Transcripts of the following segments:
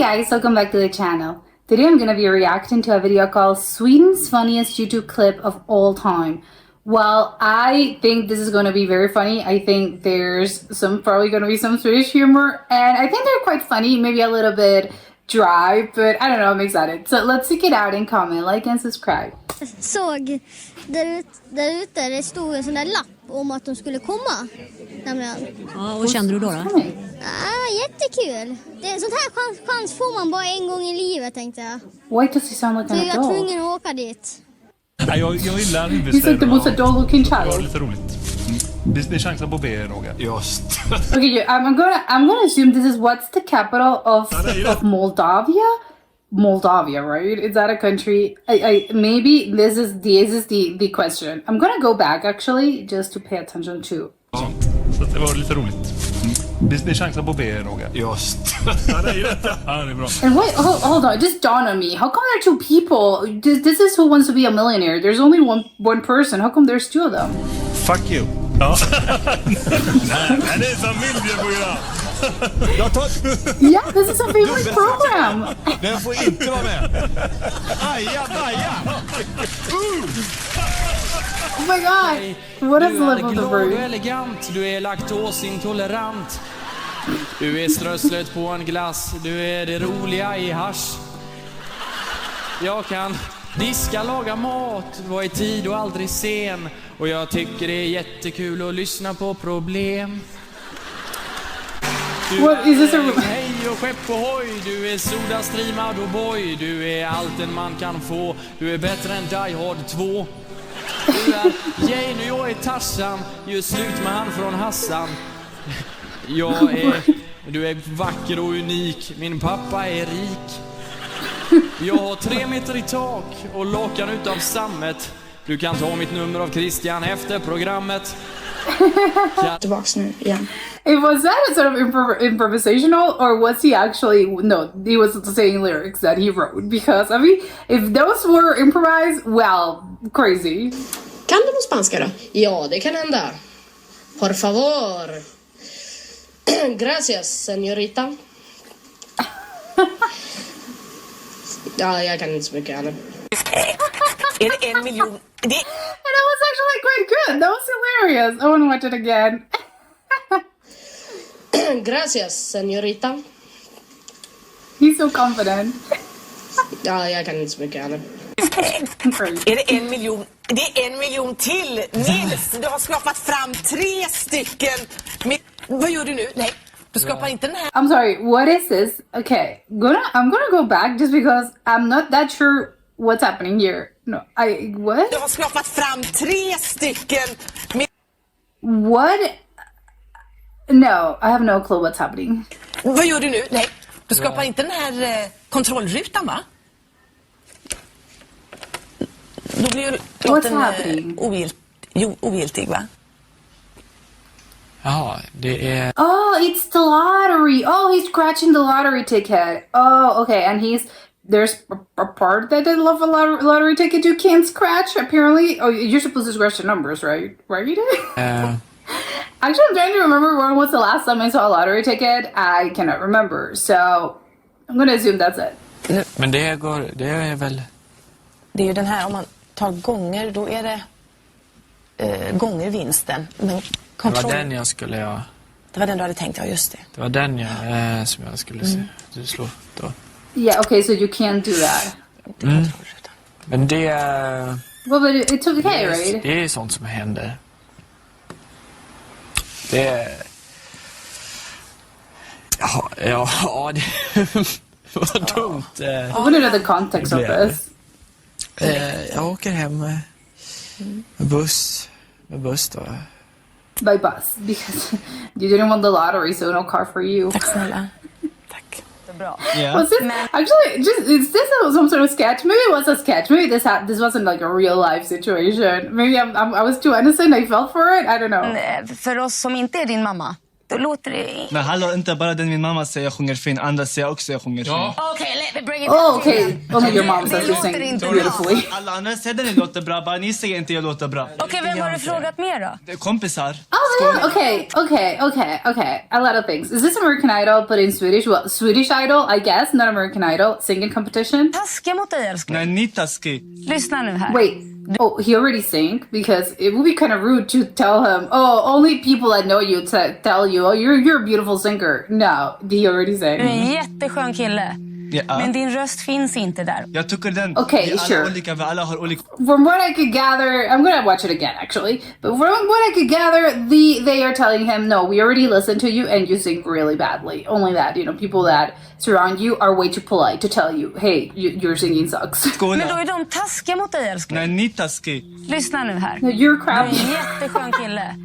guys, welcome back to the channel. Today I'm gonna be reacting to a video called Sweden's funniest YouTube clip of all time. Well, I think this is gonna be very funny. I think there's probably gonna be some Swedish humor, and I think they're quite funny, maybe a little bit dry, but I don't know, I'm excited. So let's check it out and comment, like and subscribe. Såg där ute det stod en sån där lapp om att de skulle komma. Ja, vad kände du då? Jättekul. Sånt här chans får man bara en gång i livet, tänkte jag. Why does he sound like Så an jag adult? var tvungen att åka dit. Jag gillar He's like the most adult looking Det var child. lite roligt. Det är chansen på B, Roger. Just. Okay, I'm gonna assume this is what's the capital of Moldavia? Moldavia, right? Is that a country? Maybe this is the question. I'm gonna go back actually just to pay attention to. Så det var lite roligt. Det är chansen på B, Roger. Just. Ja, det är rätt. Ja, det är bra. And wait, hold on, it just dawned on me. How come there are two people? This is Who Wants to Be a Millionaire. There's only one person. How come there's two of them? Fuck you. Ja. Nej, det är familjeprogram. Yeah, this is a favorite program. Den får inte vara med. Aja, baja. Oh my god. What is the level of the Du bird? är elegant, du är laktosintolerant. Du är strösslet på en glass, du är det roliga i hasch. Jag kan diska, laga mat, vara i tid och aldrig sen. Och jag tycker det är jättekul att lyssna på problem. Du What is this? är hej och skepp och hoj. Du är soda, streamad och boy. Du är allt en man kan få. Du är bättre än Die Hard 2. Du är Jane och jag är Tarzan. Gör slut med han från Hassan. Du är vacker och unik. Min pappa är rik. Jag har 3 meter i tak och lakan utav sammet. Du kan ta mitt nummer av Christian efter programmet. Tillbaks nu igen. Was that a sort of improvisational, or was he actually? No, he was saying lyrics that he wrote. Because I mean, if those were improvised, well, crazy. Kan du någon spanska då? Ja, det kan hända. Por favor. Gracias, señorita. Ja, jag kan inte så mycket heller. Är det 1 miljon? And that was actually quite good. That was hilarious. I want to watch it again. Gracias, señorita. He's so confident. Ja, jag kan inte så mycket heller. Är det 1 miljon? Det är 1 miljon till. Nils, du har skapat fram 3 stycken. Vad gör du nu? Nej, du skapar inte den här. I'm sorry. What is this? Okay, I'm gonna go back just because I'm not that sure what's happening here. No, what? Du har skapat fram 3 stycken. What? No, I have no clue what's happening. Vad gör du nu? Nej, du skapar inte den här kontrollrutan, va? Då blir ju låten ogiltig, va? Jaha, det är... Oh, it's the lottery. Oh, he's scratching the lottery ticket. Oh, okay. And there's a part that they love a lottery ticket you can't scratch, apparently. Oh, you're supposed to scratch the numbers, right? Right? Actually, I'm trying to remember when was the last time I saw a lottery ticket. I cannot remember. So, I'm going to assume that's it. Men det är väl... Det är ju den här, om man tar gånger, då är det gånger vinsten. Men kontroll... Det var den jag skulle... Ja. Det var den du hade tänkt, ja just det. Det var den som jag skulle se. Du slår då. Yeah, okay, so you can't do that. Men det... Well, but it's okay, right? Det är sånt som händer. Det är... Ja, det var dumt. I want to know the context of this. Jag åker hem med buss då. By bus, because you didn't want the lottery, so no car for you. Tack snälla. Tack. Det är bra. Yeah. Was this actually is this some sort of sketch? Maybe it was a sketch. Maybe this wasn't like a real life situation. Maybe I was too innocent. I fell for it. I don't know. För oss som inte är din mamma då låter det... Men hallå, inte bara den min mamma säger jag sjunger fin, andra säger också jag sjunger fin. Okej, let me bring it Oh, back to okay. you. Only your mom says you låter sing inte beautifully. Alla andra säger den låter bra, bara ni säger inte jag låter bra. Okej, vem har du frågat mer då? Det är kompisar. Oh, yeah. Okay. A lot of things. Is this American Idol, but in Swedish? Well, Swedish Idol, I guess, not American Idol. Singing competition. Taskiga mot dig, älskling. Nej, ni taskig. Lyssna nu här. Wait. Oh, he already sang? Because it would be kind of rude to tell him, oh, only people that know you tell you, oh, you're a beautiful singer. No, he already sang. Du är en jätteskön kille. Ja. Men din röst finns inte där. Jag tycker den. Okay, vi är sure. alla olika, vi alla har olika. From what I could gather, I'm gonna watch it again actually. But from what I could gather, they are telling him, no, we already listened to you and you sing really badly. Only that, people that surround you are way too polite to tell you, hey, your singing sucks. Men då är de taskiga mot dig, älskling. Nej, ni taskig. Lyssna nu här. No, you're Du är crappy. en jätteskön kille.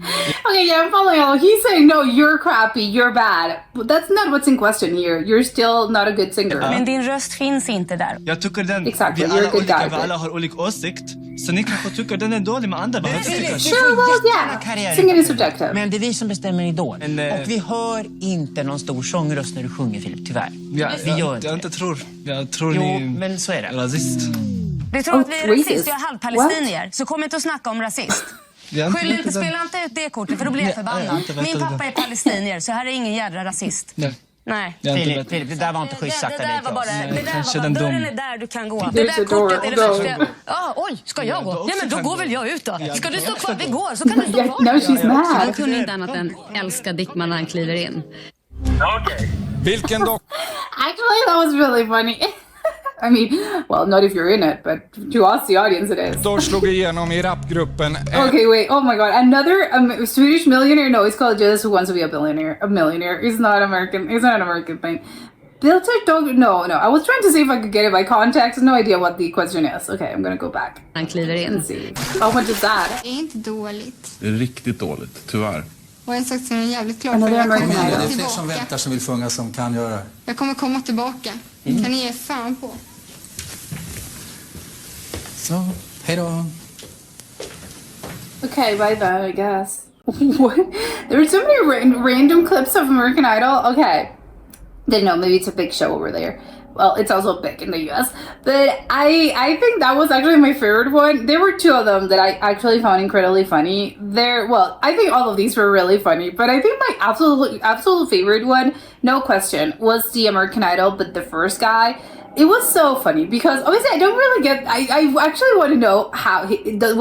Okay, yeah, I'm following all. He's saying, no, you're crappy, you're bad. But that's not what's in question here. You're still not a good singer. Men din röst finns inte där. Jag tycker den. Exactly, Vi you're a alla good olika, guy, vi alla har olika åsikt. Så ni kanske tycker den är dålig, men andra behöver inte tycka. Sure, well, yeah. Singing is subjective. Men det är vi som bestämmer Idol. Men, och vi hör inte någon stor sångröst när du sjunger, Filip, tyvärr. Vi gör inte jag det. inte tror. Jag tror Jo, ni men så är det. är rasist. Du tror att vi är racist. rasist, jag är halvpalestinier. Så kom inte att snacka om rasist. Skyll inte, spela inte ut det kortet för då blir jag förbannad. Min pappa är palestinier så här är ingen jädra rasist. Nej. Filip, det där var inte schysst sagt av dig till oss. Kanske dörren den är där du kan gå. There's Det a där door, kortet är det go. första. Oj, ska jag gå? Ja, men då går väl jag ut då. Ska du stå kvar? Vi går, så kan du stå Yeah, kvar. now she's Han mad. kunde inte annat än älska Dickman när han kliver in. Vilken Actually, that was really funny. I mean, well, not if you're in it, but to us, the audience, it is. doktor slog igenom i rapgruppen? Okay, wait. Oh my God, another Swedish millionaire? No, he's called Jesus Who Wants to Be a Billionaire. A millionaire. He's not American. He's not an American thing. Filter dog? No. I was trying to see if I could get it by context. No idea what the question is. Okay, I'm gonna go back Han kliver in. and see. How much is that? Det är inte dåligt. Det är riktigt dåligt, tyvärr. Och en sak som är jävligt klart Another för jag American kommer Idol. komma tillbaka. som vill sjunga som kan göra. Jag kommer komma tillbaka. Kan ni ge fan på? Så, hej då. Okay, bye then, I guess. What? There were so many random clips of American Idol. Okay. Didn't know, maybe it's a big show over there. Well, it's also big in the US. But I think that was actually my favorite one. There were two of them that I actually found incredibly funny. I think all of these were really funny, but I think my absolute favorite one, no question, was the American Idol, but the first guy. It was so funny because obviously I don't really get. I actually want to know how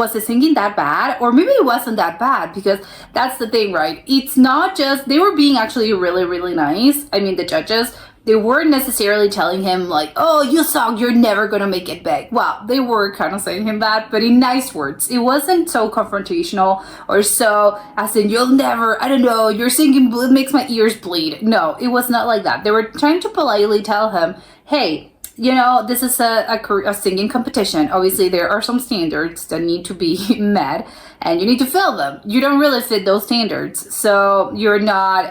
was the singing that bad, or maybe it wasn't that bad because that's the thing, right? It's not just they were being actually really really nice. I mean, the judges, they weren't necessarily telling him like, "Oh, you suck, you're never gonna make it big." Well, they were kind of saying him that, but in nice words. It wasn't so confrontational or so as in you'll never. I don't know. Your singing makes my ears bleed. No, it was not like that. They were trying to politely tell him, "Hey, this is a singing competition. Obviously, there are some standards that need to be met, and you need to fill them. You don't really fit those standards, so you're not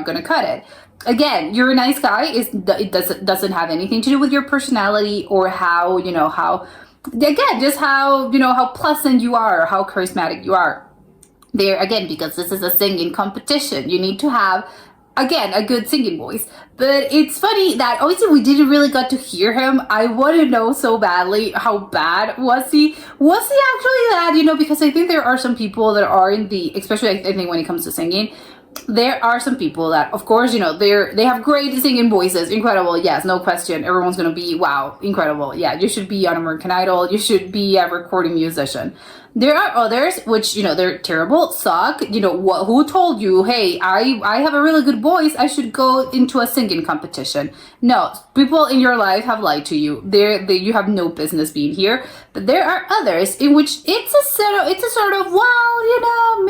going to cut it. Again, you're a nice guy. It doesn't have anything to do with your personality or how just how pleasant you are, how charismatic you are. There again, because this is a singing competition, you need to have." Again, a good singing voice. But it's funny that obviously we didn't really get to hear him. I want to know so badly how bad was he? Was he actually that? Because I think there are some people that are especially I think when it comes to singing, there are some people that, of course, they have great singing voices, incredible. Yes, no question. Everyone's gonna be wow, incredible. Yeah, you should be on American Idol. You should be a recording musician. There are others which they're terrible, suck. Who told you? Hey, I have a really good voice. I should go into a singing competition. No, people in your life have lied to you. You have no business being here. But there are others in which it's a sort of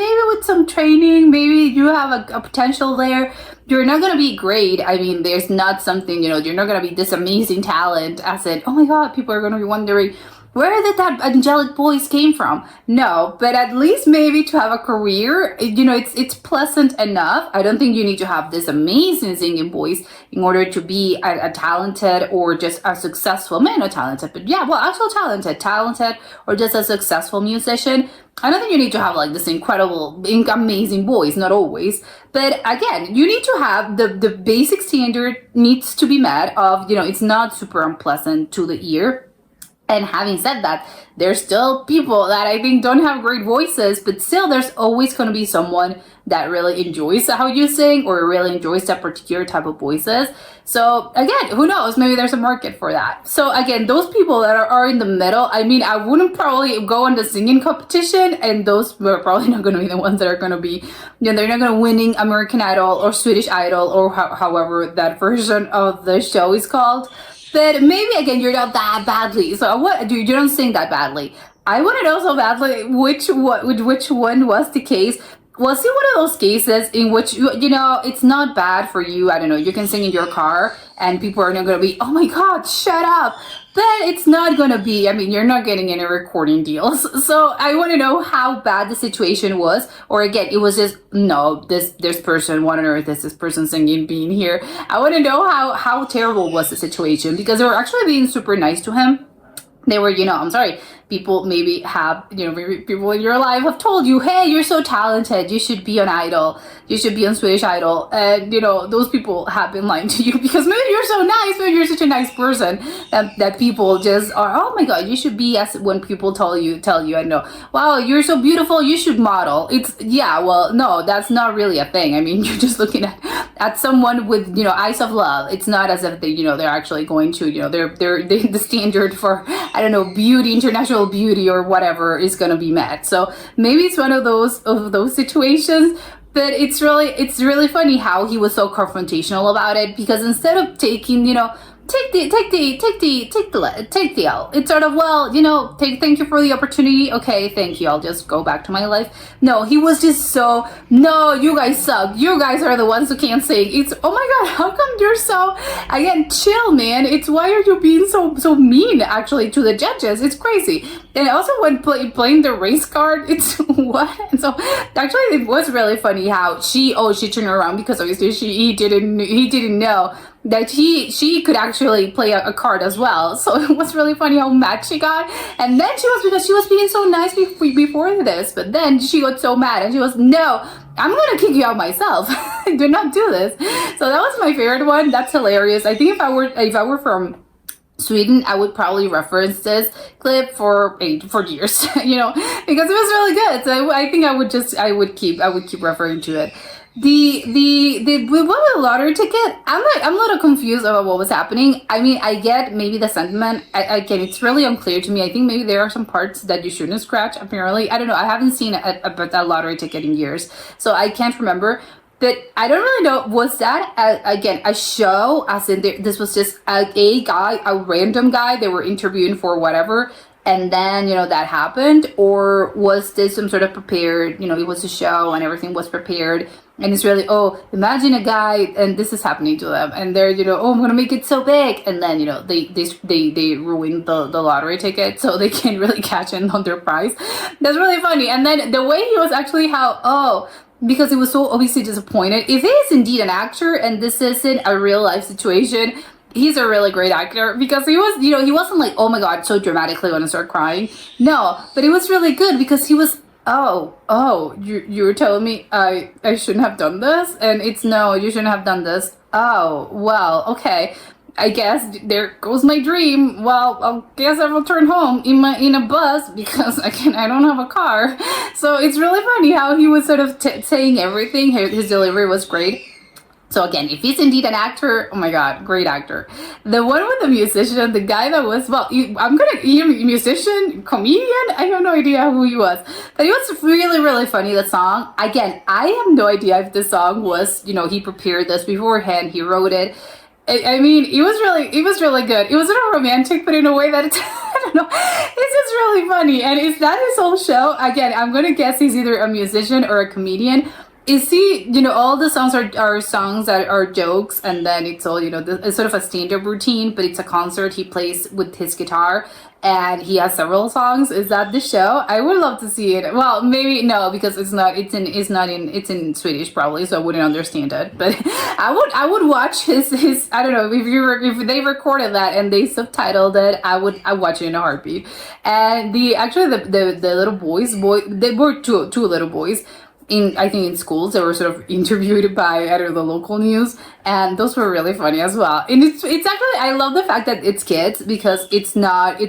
maybe with some training, maybe you have a potential there. You're not gonna be great. I mean, there's not something you're not gonna be this amazing talent. As in, oh my God, people are gonna be wondering, where did that angelic voice came from? No, but at least maybe to have a career, you know, it's pleasant enough. I don't think you need to have this amazing singing voice in order to be a talented or just a successful, maybe not talented, but yeah, well, actually talented or just a successful musician. I don't think you need to have like this incredible, amazing voice, not always. But again, you need to have the basic standard needs to be met of, you know, it's not super unpleasant to the ear. And having said that, there's still people that I think don't have great voices, but still there's always going to be someone that really enjoys how you sing or really enjoys that particular type of voices. So again, who knows? Maybe there's a market for that. So again, those people that are in the middle, I mean, I wouldn't probably go on the singing competition, and those are probably not going to be the ones that are going to be, you know, they're not going to winning American Idol or Swedish Idol or however that version of the show is called. But maybe again, you're not that badly. So what? You don't sing that badly. I want to know so badly which one was the case. Was it one of those cases in which you know it's not bad for you? I don't know. You can sing in your car, and people are not going to be, oh my God, shut up. But it's not going to be, I mean, you're not getting any recording deals. So I want to know how bad the situation was. Or again, it was just, no, this person, what on earth is this person singing being here? I want to know how terrible was the situation, because they were actually being super nice to him. They were, you know, I'm sorry, people maybe have, you know, maybe people in your life have told you, hey, you're so talented, you should be on Idol, you should be on Swedish Idol, and, you know, those people have been lying to you because maybe you're so nice, maybe you're such a nice person that people just are, oh my God, you should be, as when people tell you, I know, wow, you're so beautiful, you should model. It's, yeah, well, no, that's not really a thing. I mean, you're just looking at someone with, you know, eyes of love. It's not as if they, you know, they're actually going to, you know, they're the standard for, I don't know, beauty, international beauty or whatever is going to be met. So maybe it's one of those situations. But it's really funny how he was so confrontational about it, because instead of taking, you know, take the L. It's sort of, well, you know, thank you for the opportunity. Okay, thank you. I'll just go back to my life. No, he was just so, no, you guys suck. You guys are the ones who can't sing. It's, oh my God, how come you're so, again, chill, man. It's, why are you being so mean actually to the judges? It's crazy. And also when playing the race card, it's what? And so actually it was really funny how she turned around, because obviously he didn't know that she could actually play a card as well. So it was really funny how mad she got. And then because she was being so nice before this, but then she got so mad and she was, no, I'm gonna kick you out myself. Do not do this. So that was my favorite one. That's hilarious. I think if I were from Sweden, I would probably reference this clip for years, you know, because it was really good. So I think I would keep referring to it. The with the lottery ticket, I'm a little confused about what was happening. I mean, I get maybe the sentiment. Again, it's really unclear to me. I think maybe there are some parts that you shouldn't scratch. Apparently, I don't know. I haven't seen a lottery ticket in years, so I can't remember. But I don't really know. Was that again a show? As in, this was just a guy, a random guy they were interviewing for whatever, and then, you know, that happened, or was this some sort of prepared? You know, it was a show and everything was prepared. And it's really, oh, imagine a guy and this is happening to them, and they're, you know, oh, I'm gonna make it so big, and then, you know, they ruin the lottery ticket, so they can't really catch in on their prize. That's really funny. And then the way he was actually because he was so obviously disappointed. If he is indeed an actor and this isn't a real life situation, he's a really great actor, because he was, you know, he wasn't like, oh my God, so dramatically gonna start crying. No, but it was really good because he was, you were telling me I shouldn't have done this, and it's, no, you shouldn't have done this. Oh, well, okay. I guess there goes my dream. Well, I guess I will turn home in a bus, because again, I don't have a car. So it's really funny how he was sort of saying everything. His delivery was great. So again, if he's indeed an actor, oh my God, great actor. The one with the musician, the guy that was, musician, comedian, I have no idea who he was. But it was really, really funny, the song. Again, I have no idea if the song was, you know, he prepared this beforehand, he wrote it. I mean, it was really good. It wasn't romantic, but in a way that it's, I don't know, it's just really funny. And is that his whole show? Again, I'm going to guess he's either a musician or a comedian. is he, you know, all the songs are songs that are jokes, and then it's all, you know, it's sort of a stand-up routine, but it's a concert he plays with his guitar, and he has several songs. Is that the show? I would love to see it. Well, maybe no, because it's in Swedish probably, so I wouldn't understand it. But I would watch his I don't know, if they recorded that and they subtitled it, I'd watch it in a heartbeat. And the little boys, they were two little boys. I think in schools, they were sort of interviewed by, I don't know, the local news, and those were really funny as well. And it's actually, I love the fact that it's kids, because it's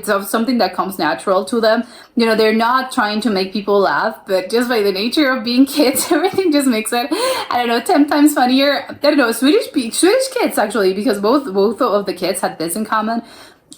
of something that comes natural to them. You know, they're not trying to make people laugh, but just by the nature of being kids, everything just makes it, I don't know, 10 times funnier. I don't know, Swedish kids actually, because both of the kids had this in common.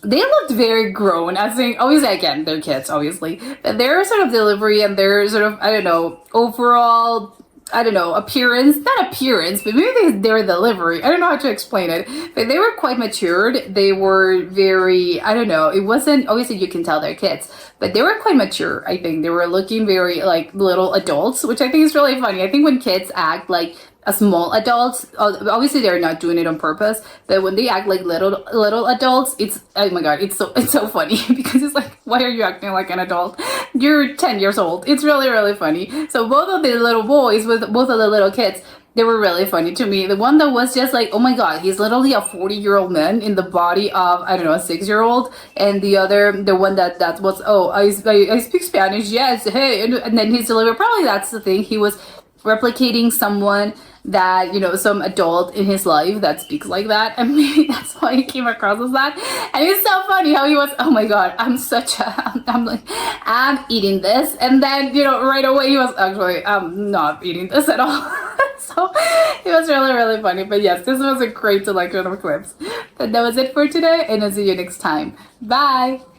They looked very grown. I think, obviously, again, they're kids, obviously. But their sort of delivery and their sort of, I don't know, overall, I don't know, appearance, not appearance, but maybe their delivery. I don't know how to explain it. But they were quite matured. They were very, I don't know, it wasn't, obviously you can tell they're kids, but they were quite mature, I think. They were looking very like little adults, which I think is really funny. I think when kids act like a small adults, obviously they're not doing it on purpose, but when they act like little adults, it's, oh my god, it's so funny, because it's like, why are you acting like an adult? You're 10 years old. It's really funny. So both of the little boys with both of the little kids, they were really funny to me. The one that was just like, oh my god, he's literally a 40-year-old man in the body of, I don't know, a 6-year-old, and the one that was, oh, I speak Spanish, yes, hey, and then his delivery, probably that's the thing, he was replicating someone that, you know, some adult in his life that speaks like that, and maybe that's why he came across as that. And it's so funny how he was, oh my god, I'm eating this, and then, you know, right away he was actually, I'm not eating this at all. So it was really funny. But yes, this was a great selection of clips. But that was it for today, and I'll see you next time. Bye.